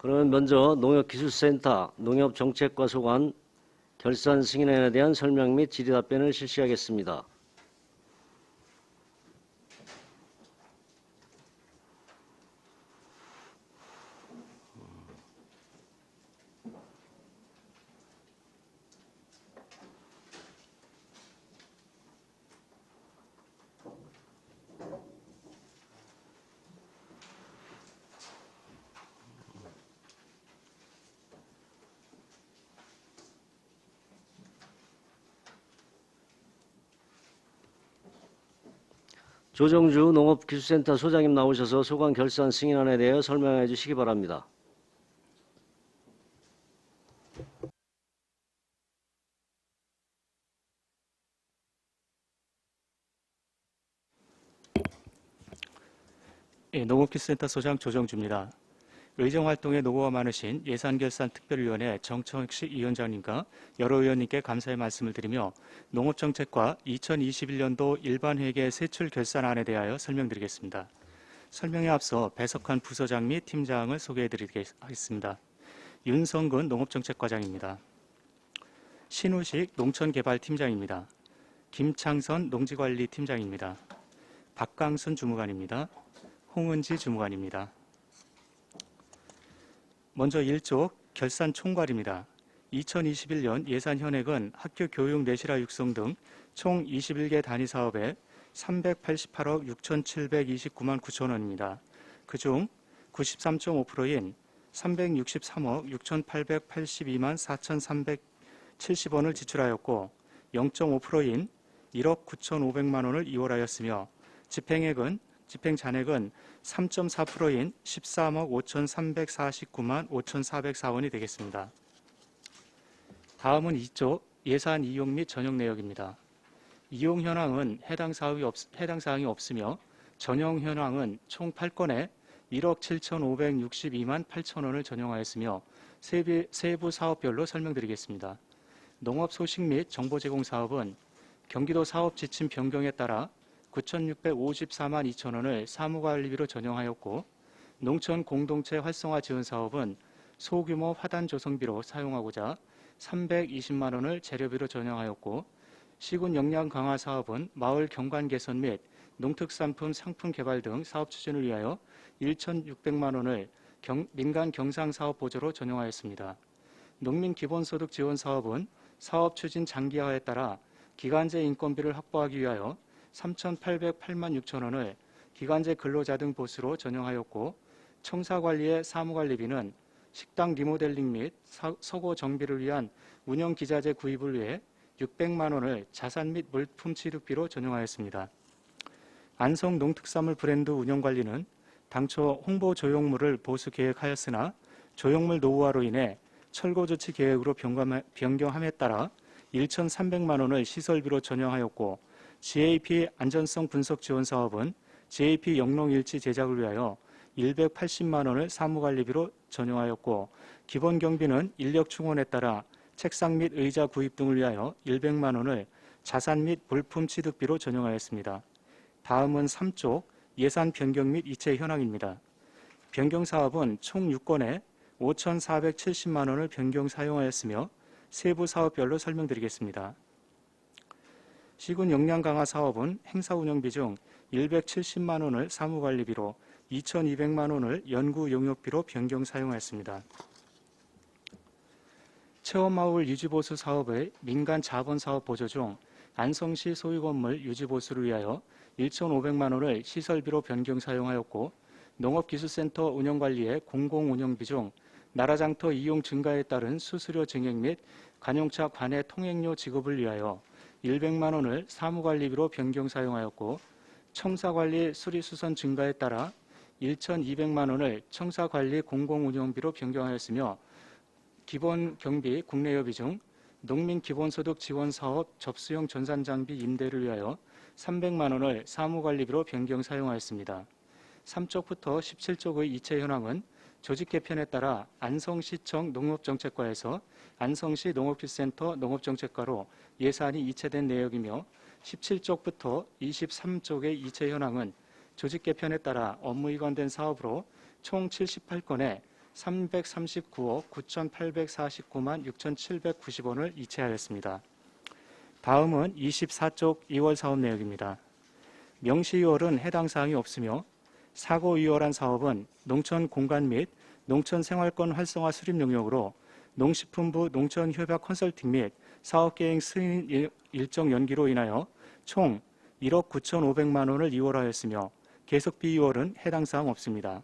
그러면 먼저 농협기술센터 농협정책과 소관 결산 승인안에 대한 설명 및 질의 답변을 실시하겠습니다. 조정주 농업기술센터 소장님 나오셔서 소관 결산 승인안에 대해 설명해 주시기 바랍니다. 농업기술센터 소장 조정주입니다. 의정활동에 노고가 많으신 예산결산특별위원회 정청식 위원장님과 여러 의원님께 감사의 말씀을 드리며 농업정책과 2021년도 일반회계 세출 결산안에 대하여 설명드리겠습니다. 설명에 앞서 배석한 부서장 및 팀장을 소개해드리겠습니다. 윤성근 농업정책과장입니다. 신우식 농촌개발팀장입니다. 김창선 농지관리팀장입니다. 박강순 주무관입니다. 홍은지 주무관입니다. 먼저 1조 결산 총괄입니다. 2021년 예산 현액은 학교 교육 내실화 육성 등 총 21개 단위 사업에 388억 6,729만 9천 원입니다. 그중 93.5%인 363억 6,882만 4,370원을 지출하였고 0.5%인 1억 9,500만 원을 이월하였으며 집행 잔액은 3.4%인 13억 5,349만 5,404원이 되겠습니다. 다음은 2조 예산 이용 및 전용 내역입니다. 이용 현황은 해당 사항이 없으며 전용 현황은 총 8건에 1억 7,562만 8천 원을 전용하였으며 세부 사업별로 설명드리겠습니다. 농업 소식 및 정보 제공 사업은 경기도 사업 지침 변경에 따라 9,654만 2천 원을 사무관리비로 전용하였고 농촌 공동체 활성화 지원 사업은 소규모 화단 조성비로 사용하고자 320만 원을 재료비로 전용하였고 시군 역량 강화 사업은 마을 경관 개선 및 농특산품 상품 개발 등 사업 추진을 위하여 1,600만 원을 민간 경상 사업 보조로 전용하였습니다. 농민 기본소득 지원 사업은 사업 추진 장기화에 따라 기간제 인건비를 확보하기 위하여 3,808만 6천 원을 기간제 근로자 등 보수로 전용하였고 청사관리의 사무관리비는 식당 리모델링 및 서고 정비를 위한 운영기자재 구입을 위해 600만 원을 자산 및 물품 취득비로 전용하였습니다. 안성 농특산물 브랜드 운영관리는 당초 홍보 조형물을 보수 계획하였으나 조형물 노후화로 인해 철거조치 계획으로 변경함에 따라 1,300만 원을 시설비로 전용하였고 GAP 안전성 분석 지원 사업은 GAP 영농일지 제작을 위하여 180만 원을 사무관리비로 전용하였고 기본 경비는 인력 충원에 따라 책상 및 의자 구입 등을 위하여 100만 원을 자산 및 물품 취득비로 전용하였습니다. 다음은 3조 예산 변경 및 이체 현황입니다. 변경 사업은 총 6건에 5,470만 원을 변경 사용하였으며 세부 사업별로 설명드리겠습니다. 시군 역량 강화 사업은 행사 운영비 중 170만 원을 사무관리비로 2,200만 원을 연구 용역비로 변경 사용하였습니다. 체험마을 유지보수 사업의 민간 자본사업 보조 중 안성시 소유건물 유지보수를 위하여 1,500만 원을 시설비로 변경 사용하였고 농업기술센터 운영관리의 공공운영비 중 나라장터 이용 증가에 따른 수수료 증액 및 관용차 관해 통행료 지급을 위하여 100만 원을 사무관리비로 변경 사용하였고 청사관리 수리수선 증가에 따라 1,200만 원을 청사관리 공공운영비로 변경하였으며 기본 경비 국내여비 중 농민 기본소득 지원 사업 접수용 전산장비 임대를 위하여 300만 원을 사무관리비로 변경 사용하였습니다. 3쪽부터 17쪽의 이체 현황은 조직 개편에 따라 안성시청 농업정책과에서 안성시 농업기술센터 농업정책과로 예산이 이체된 내역이며 17쪽부터 23쪽의 이체 현황은 조직 개편에 따라 업무 이관된 사업으로 총 78건에 339억 9,849만 6,790원을 이체하였습니다. 다음은 24쪽 2월 사업 내역입니다. 명시이월은 해당 사항이 없으며 사고이월한 사업은 농촌 공간 및 농촌 생활권 활성화 수립 용역으로 농식품부 농촌협약 컨설팅 및 사업계획 승인 일정 연기로 인하여 총 1억 9,500만 원을 이월하였으며 계속비 이월은 해당 사항 없습니다.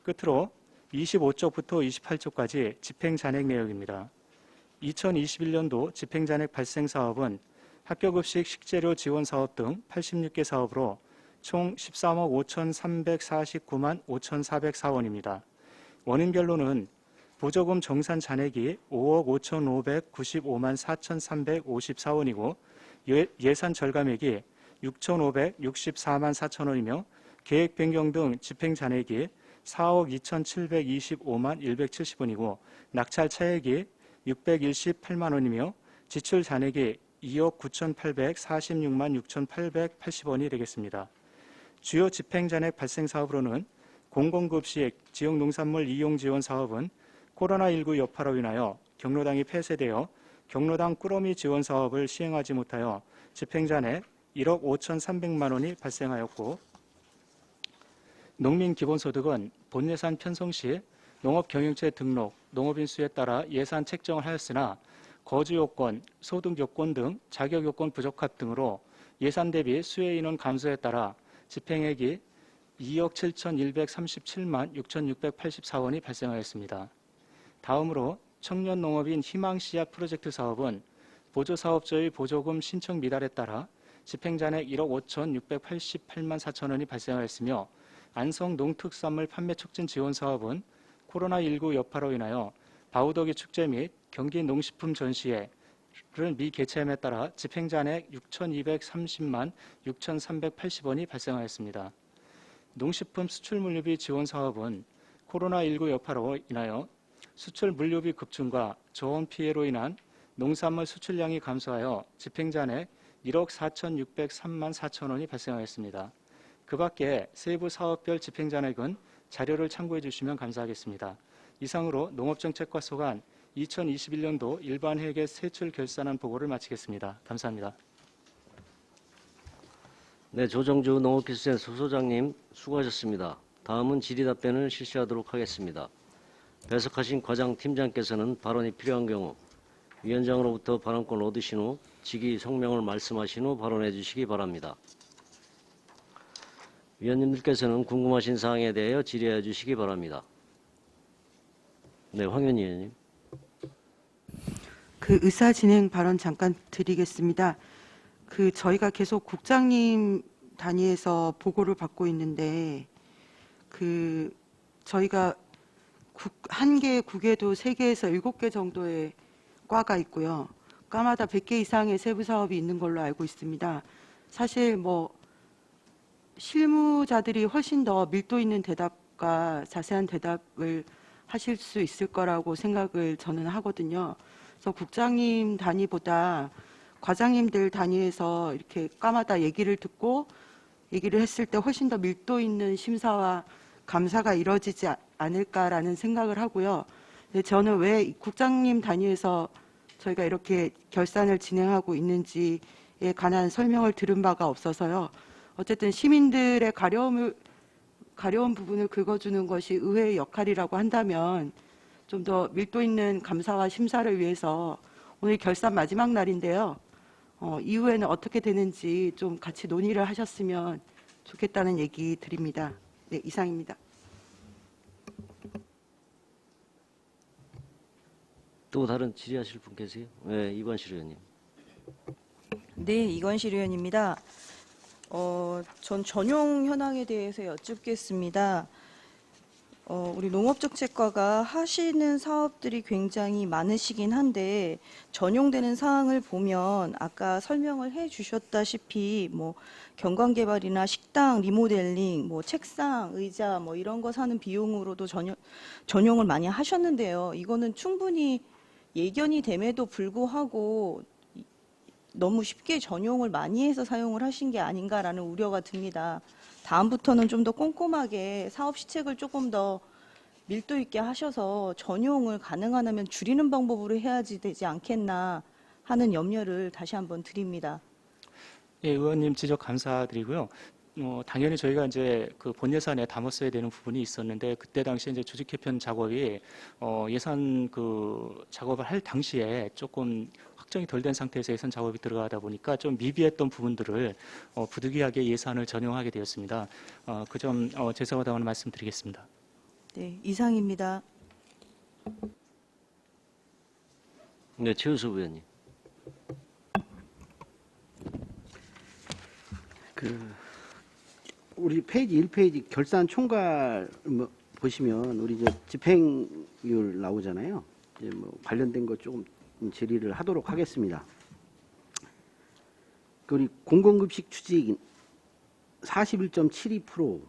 끝으로 25쪽부터 28쪽까지 집행잔액 내역입니다. 2021년도 집행잔액 발생 사업은 학교급식 식재료 지원 사업 등 86개 사업으로 총 13억 5,349만 5,404원입니다. 원인별로는 보조금 정산 잔액이 5억 5,595만 4,354원이고 예산 절감액이 6,564만 4천원이며 계획 변경 등 집행 잔액이 4억 2,725만 170원이고 낙찰 차액이 618만 원이며 지출 잔액이 2억 9,846만 6,880원이 되겠습니다. 주요 집행 잔액 발생 사업으로는 공공급식 지역농산물 이용 지원 사업은 코로나19 여파로 인하여 경로당이 폐쇄되어 경로당 꾸러미 지원 사업을 시행하지 못하여 집행 잔액 1억 5,300만 원이 발생하였고, 농민기본소득은 본예산 편성 시 농업경영체 등록, 농업인 수에 따라 예산 책정을 하였으나 거주요건, 소득요건 등 자격요건 부적합 등으로 예산 대비 수혜 인원 감소에 따라 집행액이 2억 7,137만 6,684원이 발생하였습니다. 다음으로 청년농업인 희망씨앗 프로젝트 사업은 보조사업자의 보조금 신청 미달에 따라 집행잔액 1억 5,688만 4천원이 발생하였으며, 안성 농특산물 판매 촉진 지원 사업은 코로나19 여파로 인하여 바우더기 축제 및 경기 농식품 전시회를 미개최함에 따라 집행잔액 6,230만 6,380원이 발생하였습니다. 농식품 수출 물류비 지원 사업은 코로나19 여파로 인하여 수출 물류비 급증과 저온 피해로 인한 농산물 수출량이 감소하여 집행잔액 1억 4,603만 4천원이 발생하였습니다. 그 밖에 세부 사업별 집행잔액은 자료를 참고해 주시면 감사하겠습니다. 이상으로 농업정책과 소관 2021년도 일반회계 세출 결산안 보고를 마치겠습니다. 감사합니다. 네, 조정주 농업기술센터 소장님 수고하셨습니다. 다음은 질의답변을 실시하도록 하겠습니다. 배석하신 과장 팀장께서는 발언이 필요한 경우 위원장으로부터 발언권을 얻으신 후 직위 성명을 말씀하신 후 발언해 주시기 바랍니다. 위원님들께서는 궁금하신 사항에 대하여 질의해 주시기 바랍니다. 네, 황현희 의원님. 그 의사 진행 발언 잠깐 드리겠습니다. 저희가 계속 국장님 단위에서 보고를 받고 있는데 저희가 한 개 국에도 3개에서 7개 정도의 과가 있고요. 과마다 100개 이상의 세부 사업이 있는 걸로 알고 있습니다. 사실 실무자들이 훨씬 더 밀도 있는 대답과 자세한 대답을 하실 수 있을 거라고 생각을 저는 하거든요. 그래서 국장님 단위보다 과장님들 단위에서 이렇게 과마다 얘기를 듣고 얘기를 했을 때 훨씬 더 밀도 있는 심사와 감사가 이루어지지 않을까라는 생각을 하고요. 근데 저는 왜 국장님 단위에서 저희가 이렇게 결산을 진행하고 있는지에 관한 설명을 들은 바가 없어서요. 어쨌든 시민들의 가려운 부분을 긁어주는 것이 의회의 역할이라고 한다면 좀 더 밀도 있는 감사와 심사를 위해서 오늘 결산 마지막 날인데요. 이후에는 어떻게 되는지 좀 같이 논의를 하셨으면 좋겠다는 얘기 드립니다. 네, 이상입니다. 또 다른 질의하실 분 계세요? 네, 이관실 의원님. 네, 이관실 의원입니다. 전 전용 현황에 대해서 여쭙겠습니다. 우리 농업정책과가 하시는 사업들이 굉장히 많으시긴 한데 전용되는 사항을 보면 아까 설명을 해 주셨다시피 경관개발이나 식당 리모델링, 책상, 의자 이런 거 사는 비용으로도 전용을 많이 하셨는데요. 이거는 충분히 예견이 됨에도 불구하고 너무 쉽게 전용을 많이 해서 사용을 하신 게 아닌가라는 우려가 듭니다. 다음부터는 좀 더 꼼꼼하게 사업 시책을 조금 더 밀도 있게 하셔서 전용을 가능하다면 줄이는 방법으로 해야지 되지 않겠나 하는 염려를 다시 한번 드립니다. 예, 의원님 지적 감사드리고요. 당연히 저희가 이제 그 본 예산에 담았어야 되는 부분이 있었는데 그때 당시에 이제 조직 개편 작업이 예산 그 작업을 할 당시에 조금 확정이 덜 된 상태에서 예산 작업이 들어가다 보니까 좀 미비했던 부분들을 부득이하게 예산을 전용하게 되었습니다. 그 점 죄송하다는 말씀드리겠습니다. 네, 이상입니다. 네, 최우수 의원님. 우리 페이지 1페이지 결산 총괄 보시면 우리 이제 집행률 나오잖아요. 이제 뭐 관련된 거 조금 질의를 하도록 하겠습니다. 우리 공공급식 추진 41.72%,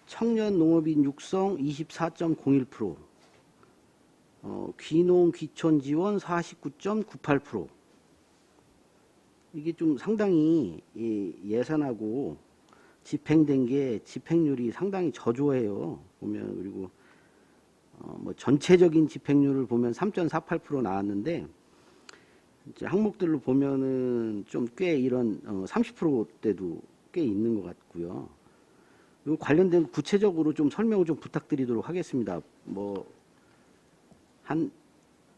청년 농업인 육성 24.01%, 귀농 귀촌 지원 49.98%. 이게 좀 상당히 예산하고 집행된 게 집행률이 상당히 저조해요. 보면 그리고 뭐 전체적인 집행률을 보면 3.48% 나왔는데 이제 항목들로 보면은 좀 꽤 이런 30%대도 꽤 있는 것 같고요. 그리고 관련된 구체적으로 좀 설명을 좀 부탁드리도록 하겠습니다. 뭐 한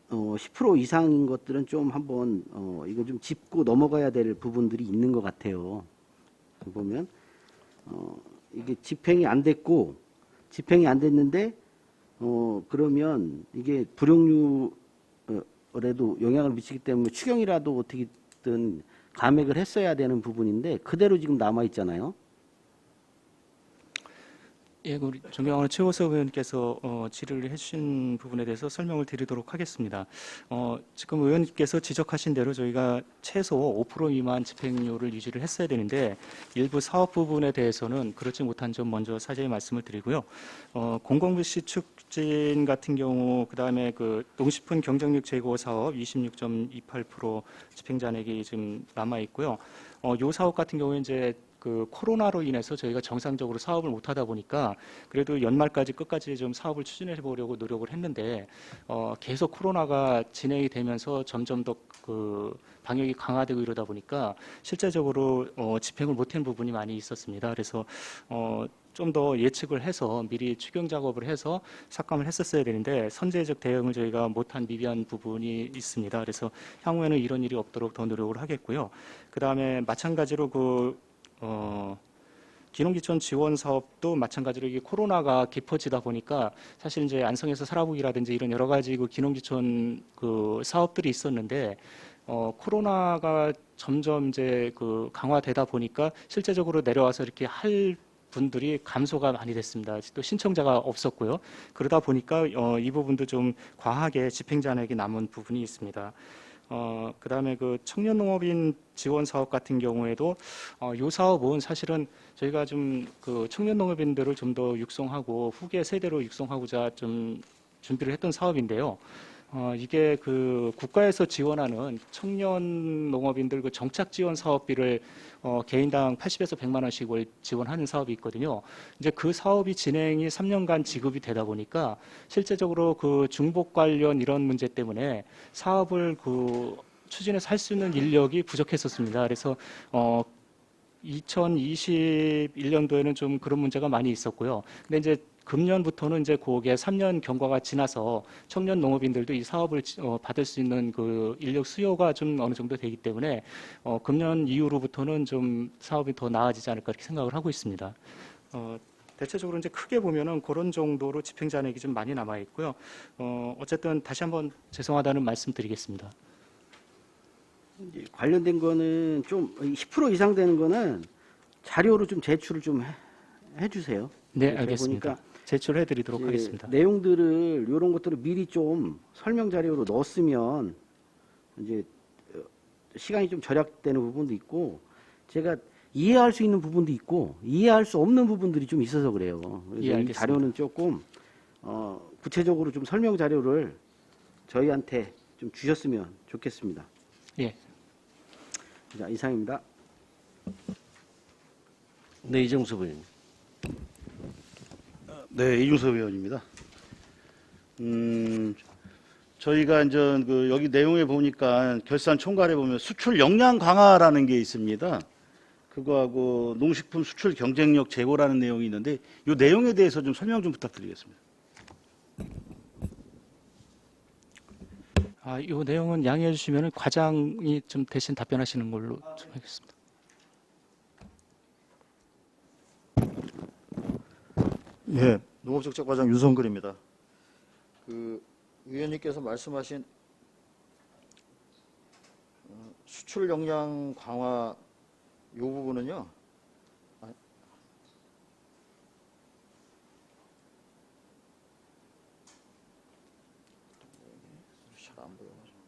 10% 이상인 것들은 좀 한번 이거 좀 짚고 넘어가야 될 부분들이 있는 것 같아요. 보면 이게 집행이 안 됐고 집행이 안 됐는데 그러면 이게 불용률에도 영향을 미치기 때문에 추경이라도 어떻게든 감액을 했어야 되는 부분인데 그대로 지금 남아 있잖아요. 예, 우리 존경하는 최호석 의원께서 질의를 해주신 부분에 대해서 설명을 드리도록 하겠습니다. 지금 의원님께서 지적하신 대로 저희가 최소 5% 미만 집행률을 유지를 했어야 되는데 일부 사업 부분에 대해서는 그렇지 못한 점 먼저 사죄의 말씀을 드리고요. 공공부시 촉진 같은 경우 그다음에 그 농식품 경쟁력 제고 사업 26.28% 집행 잔액이 지금 남아 있고요. 요 사업 같은 경우에 이제 그 코로나로 인해서 저희가 정상적으로 사업을 못 하다 보니까 그래도 연말까지 끝까지 좀 사업을 추진해 보려고 노력을 했는데 계속 코로나가 진행이 되면서 점점 더 그 방역이 강화되고 이러다 보니까 실제적으로 집행을 못한 부분이 많이 있었습니다. 그래서 좀 더 예측을 해서 미리 추경 작업을 해서 삭감을 했었어야 되는데 선제적 대응을 저희가 못한 미비한 부분이 있습니다. 그래서 향후에는 이런 일이 없도록 더 노력을 하겠고요. 그 다음에 마찬가지로 귀농귀촌 지원 사업도 마찬가지로 이게 코로나가 깊어지다 보니까 사실 이제 안성에서 살아보기라든지 이런 여러 가지 그 귀농귀촌 그 사업들이 있었는데 코로나가 점점 이제 그 강화되다 보니까 실제적으로 내려와서 이렇게 할 분들이 감소가 많이 됐습니다. 또 신청자가 없었고요. 그러다 보니까 이 부분도 좀 과하게 집행 잔액이 남은 부분이 있습니다. 그다음에 그 청년농업인 지원 사업 같은 경우에도 이 사업은 사실은 저희가 좀 그 청년농업인들을 좀 더 육성하고 후계 세대로 육성하고자 좀 준비를 했던 사업인데요. 이게 그 국가에서 지원하는 청년 농업인들 그 정착 지원 사업비를 개인당 80에서 100만 원씩을 지원하는 사업이 있거든요. 이제 그 사업이 진행이 3년간 지급이 되다 보니까 실제적으로 그 중복 관련 이런 문제 때문에 사업을 그 추진해서 할 수 있는 인력이 부족했었습니다. 그래서 2021년도에는 좀 그런 문제가 많이 있었고요. 근데 이제 금년부터는 이제 그게 3년 경과가 지나서 청년 농업인들도 이 사업을 받을 수 있는 그 인력 수요가 좀 어느 정도 되기 때문에 금년 이후로부터는 좀 사업이 더 나아지지 않을까 이렇게 생각을 하고 있습니다. 대체적으로 이제 크게 보면은 그런 정도로 집행 잔액이 좀 많이 남아 있고요. 어쨌든 다시 한번 죄송하다는 말씀드리겠습니다. 이제 관련된 거는 좀 10% 이상 되는 거는 자료로 좀 제출을 좀 해주세요. 네, 알겠습니다. 보니까 제출해 드리도록 하겠습니다. 내용들을 이런 것들을 미리 좀 설명 자료로 넣었으면 이제 시간이 좀 절약되는 부분도 있고 제가 이해할 수 있는 부분도 있고 이해할 수 없는 부분들이 좀 있어서 그래요. 그래서 예, 이 알겠습니다. 자료는 조금 구체적으로 좀 설명 자료를 저희한테 좀 주셨으면 좋겠습니다. 예. 자, 이상입니다. 네, 이정수 의원님. 네, 이중섭 의원입니다. 저희가 이제 여기 내용에 보니까 결산 총괄에 보면 수출 역량 강화라는 게 있습니다. 그거하고 농식품 수출 경쟁력 제고라는 내용이 있는데 이 내용에 대해서 좀 설명 좀 부탁드리겠습니다. 이 내용은 양해해 주시면 과장이 좀 대신 답변하시는 걸로 좀 하겠습니다. 예, 농업적자과장 윤성글입니다. 위원님께서 말씀하신 수출 역량 강화 이 부분은요. 잘 안 보여가지고.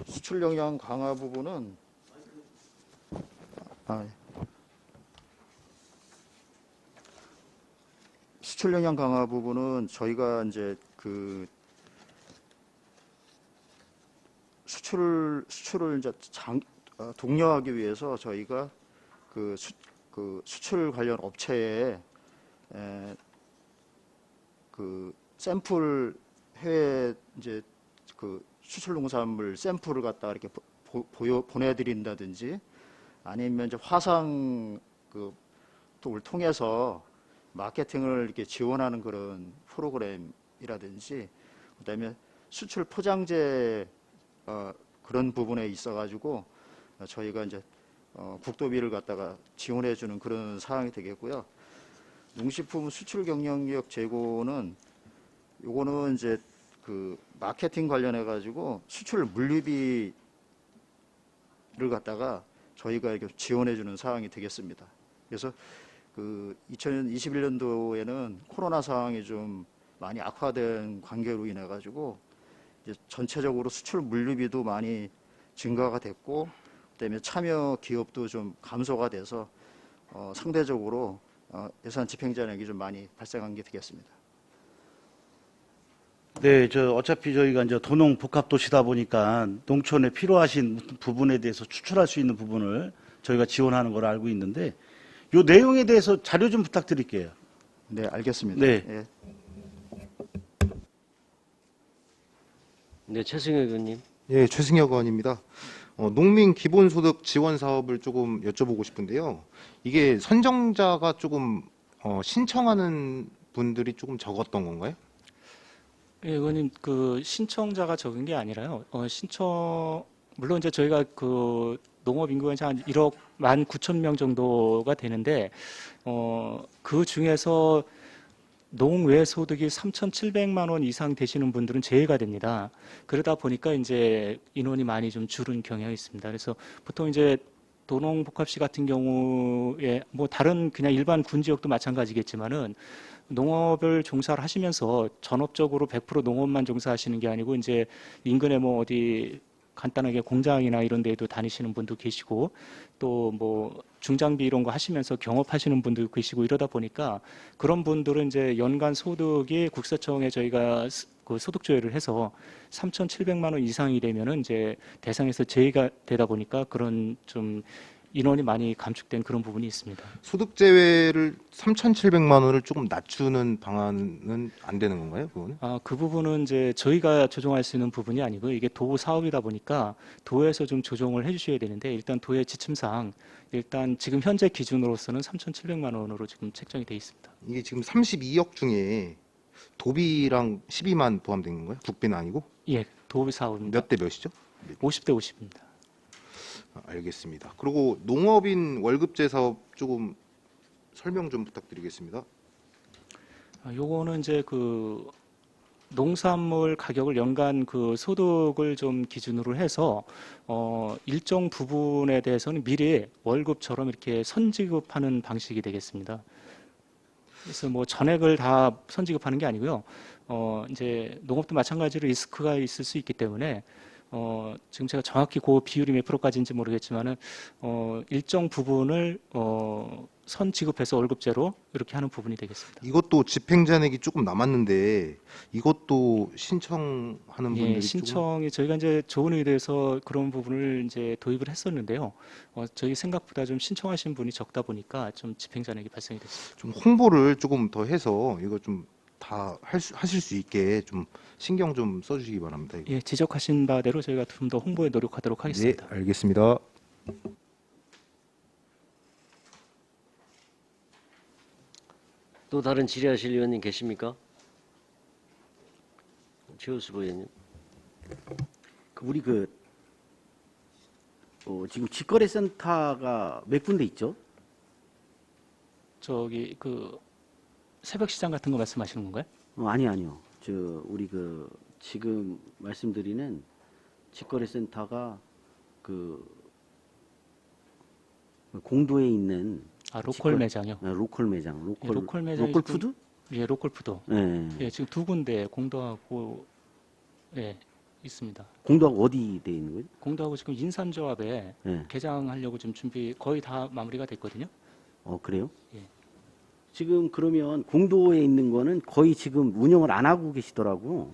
수출 역량 강화 부분은 수출 역량 강화 부분은 저희가 이제 수출을 이제 독려하기 위해서 저희가 수출 관련 업체에 샘플 해외 이제 수출 농산물 샘플을 갖다가 이렇게 보내드린다든지 아니면 이제 화상 을 통해서 마케팅을 이렇게 지원하는 그런 프로그램이라든지 그다음에 수출 포장재 그런 부분에 있어가지고 저희가 이제 국도비를 갖다가 지원해주는 그런 사항이 되겠고요. 농식품 수출 경쟁력 제고는 요거는 이제 마케팅 관련해 가지고 수출 물류비를 갖다가 저희가 이렇게 지원해주는 사항이 되겠습니다. 그래서 2021년도에는 코로나 상황이 좀 많이 악화된 관계로 인해 가지고 이제 전체적으로 수출 물류비도 많이 증가가 됐고 그다음에 참여 기업도 좀 감소가 돼서 상대적으로 예산 집행잔액이 좀 많이 발생한 게 되겠습니다. 네, 어차피 저희가 이제 도농 복합 도시다 보니까 농촌에 필요하신 부분에 대해서 추출할 수 있는 부분을 저희가 지원하는 걸 알고 있는데 이 내용에 대해서 자료 좀 부탁드릴게요. 네, 알겠습니다. 네. 예. 네, 최승혁 의원님. 예, 최승혁 의원입니다. 농민 기본소득 지원 사업을 조금 여쭤보고 싶은데요. 이게 선정자가 조금 신청하는 분들이 조금 적었던 건가요? 예, 의원님, 신청자가 적은 게 아니라요. 물론 이제 저희가 농업 인구가 한 1억 19,000명 정도가 되는데, 그 중에서 농외 소득이 3,700만 원 이상 되시는 분들은 제외가 됩니다. 그러다 보니까 이제 인원이 많이 좀 줄은 경향이 있습니다. 그래서 보통 이제 도농복합시 같은 경우에 뭐 다른 그냥 일반 군 지역도 마찬가지겠지만은 농업을 종사를 하시면서 전업적으로 100% 농업만 종사하시는 게 아니고 이제 인근에 뭐 어디 간단하게 공장이나 이런 데에도 다니시는 분도 계시고 또 뭐 중장비 이런 거 하시면서 경업하시는 분도 계시고 이러다 보니까 그런 분들은 이제 연간 소득이 국세청에 저희가 소득 조회를 해서 3,700만 원 이상이 되면은 이제 대상에서 제외가 되다 보니까 그런 좀 인원이 많이 감축된 그런 부분이 있습니다. 소득 제외를 3,700만 원을 조금 낮추는 방안은 안 되는 건가요? 그거는? 그 부분은 이제 저희가 조정할 수 있는 부분이 아니고 이게 도 사업이다 보니까 도에서 좀 조정을 해주셔야 되는데 일단 도의 지침상 일단 지금 현재 기준으로서는 3,700만 원으로 지금 책정이 돼 있습니다. 이게 지금 32억 중에 도비랑 12만 포함된 건가요? 국비는 아니고? 예, 도 사업입니다. 몇 대 몇이죠? 50대 50입니다. 알겠습니다. 그리고 농업인 월급제 사업 조금 설명 좀 부탁드리겠습니다. 요거는 이제 농산물 가격을 연간 소득을 좀 기준으로 해서 일정 부분에 대해서는 미리 월급처럼 이렇게 선지급하는 방식이 되겠습니다. 그래서 뭐 전액을 다 선지급하는 게 아니고요. 이제 농업도 마찬가지로 리스크가 있을 수 있기 때문에 지금 제가 정확히 그 비율이 몇 프로까지인지 모르겠지만은 일정 부분을 선 지급해서 월급제로 이렇게 하는 부분이 되겠습니다. 이것도 집행잔액이 조금 남았는데 이것도 신청하는 분들이 예, 조금 신청이 저희가 이제 좋은 의도에서 그런 부분을 이제 도입을 했었는데요. 저희 생각보다 좀 신청하신 분이 적다 보니까 좀 집행잔액이 발생이 됐습니다. 좀 홍보를 조금 더 해서 이거 좀 다 하실 수 있게 좀 신경 좀 써주시기 바랍니다. 이거. 예, 지적하신 바대로 저희가 좀 더 홍보에 노력하도록 하겠습니다. 네, 알겠습니다. 또 다른 질의하실 의원님 계십니까? 최우수 의원님. 우리 지금 직거래 센터가 몇 군데 있죠? 저기 그 새벽 시장 같은 거 말씀하시는 건가요? 아니요. 우리 지금 말씀드리는 직거래 센터가 공도에 있는 로컬 매장이요. 로컬 매장, 예, 로컬 매장이 로컬 지금- 푸드? 예, 로컬 푸드. 네. 예, 지금 두 군데 공도하고 예, 있습니다. 공도하고 어디 돼 있는 거죠? 공도하고 지금 인삼조합에 네. 개장하려고 지금 준비 거의 다 마무리가 됐거든요. 그래요? 예. 지금 그러면 공도에 있는 거는 거의 지금 운영을 안 하고 계시더라고.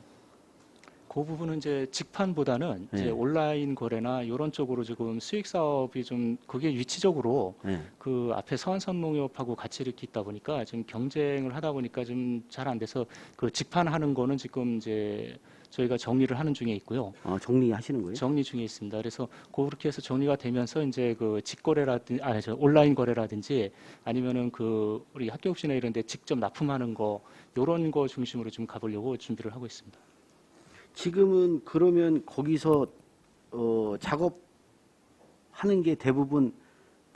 그 부분은 이제 직판보다는 이제 네. 온라인 거래나 이런 쪽으로 지금 수익 사업이 좀 그게 위치적으로 네. 그 앞에 서한선 농협하고 같이 이렇게 있다 보니까 지금 경쟁을 하다 보니까 좀 잘 안 돼서 그 직판하는 거는 지금 이제 저희가 정리를 하는 중에 있고요. 정리하시는 거예요? 정리 중에 있습니다. 그래서 그렇게 해서 정리가 되면서 이제 그 직거래라든지 온라인 거래라든지 아니면은 그 우리 학교급식이나 이런 데 직접 납품하는 거 요런 거 중심으로 좀 가보려고 준비를 하고 있습니다. 지금은 그러면 거기서 작업하는 게 대부분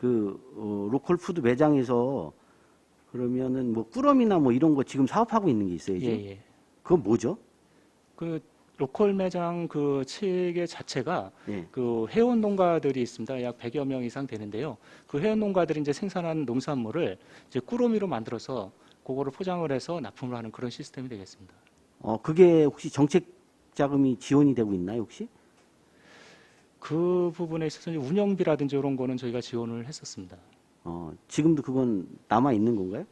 로컬 푸드 매장에서 그러면은 뭐 꾸러미나 뭐 이런 거 지금 사업하고 있는 게 있어요. 예, 지금? 예. 그건 뭐죠? 그 로컬 매장 그 체계 자체가 예. 그 회원 농가들이 있습니다. 약 100여 명 이상 되는데요. 그 회원 농가들이 이제 생산한 농산물을 이제 꾸러미로 만들어서 그거를 포장을 해서 납품을 하는 그런 시스템이 되겠습니다. 그게 혹시 정책 자금이 지원이 되고 있나요, 혹시? 그 부분에 있어서 이제 운영비라든지 이런 거는 저희가 지원을 했었습니다. 지금도 그건 남아 있는 건가요?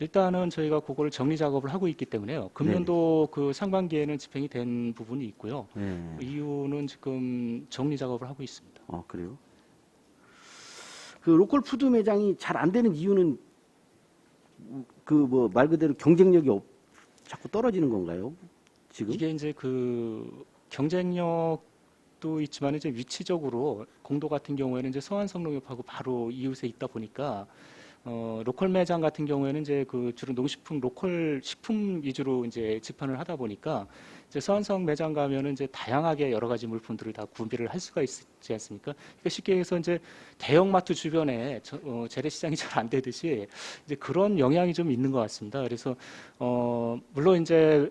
일단은 저희가 그거를 정리 작업을 하고 있기 때문에요. 금년도 그 상반기에는 집행이 된 부분이 있고요. 네. 이유는 지금 정리 작업을 하고 있습니다. 그래요? 그 로컬 푸드 매장이 잘 안 되는 이유는 뭐 말 그대로 경쟁력이 자꾸 떨어지는 건가요? 지금? 이게 이제 그 경쟁력도 있지만 이제 위치적으로 공도 같은 경우에는 이제 서한성농협하고 바로 이웃에 있다 보니까 로컬 매장 같은 경우에는 이제 그 주로 농식품 로컬 식품 위주로 이제 집판을 하다 보니까 이제 서한성 매장 가면은 이제 다양하게 여러 가지 물품들을 다 구비를 할 수가 있지 않습니까? 그러니까 쉽게 해서 이제 대형마트 주변에 재래시장이 잘 안 되듯이 이제 그런 영향이 좀 있는 것 같습니다. 그래서 물론 이제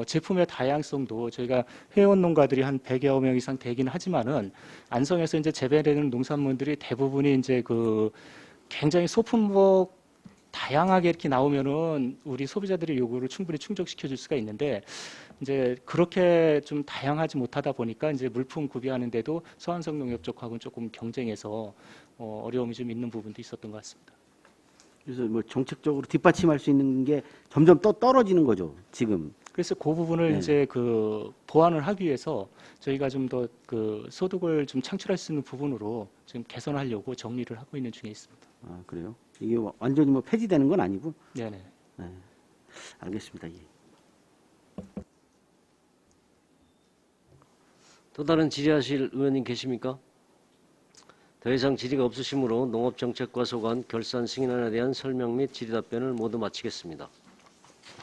제품의 다양성도 저희가 회원 농가들이 한 100여 명 이상 되긴 하지만은 안성에서 이제 재배되는 농산물들이 대부분이 이제 그 굉장히 소품목 다양하게 이렇게 나오면은 우리 소비자들의 요구를 충분히 충족시켜 줄 수가 있는데 이제 그렇게 좀 다양하지 못하다 보니까 이제 물품 구비하는데도 서한성 농협 쪽하고는 조금 경쟁해서 어려움이 좀 있는 부분도 있었던 것 같습니다. 그래서 뭐 정책적으로 뒷받침할 수 있는 게 점점 떨어지는 거죠, 지금. 그래서 그 부분을 네. 이제 그 보완을 하기 위해서 저희가 좀 더 그 소득을 좀 창출할 수 있는 부분으로 지금 개선하려고 정리를 하고 있는 중에 있습니다. 그래요? 이게 완전히 뭐 폐지되는 건 아니고. 네네. 네. 알겠습니다. 예. 또 다른 질의하실 의원님 계십니까? 더 이상 질의가 없으시므로 농업정책과 소관 결산 승인안에 대한 설명 및 질의 답변을 모두 마치겠습니다.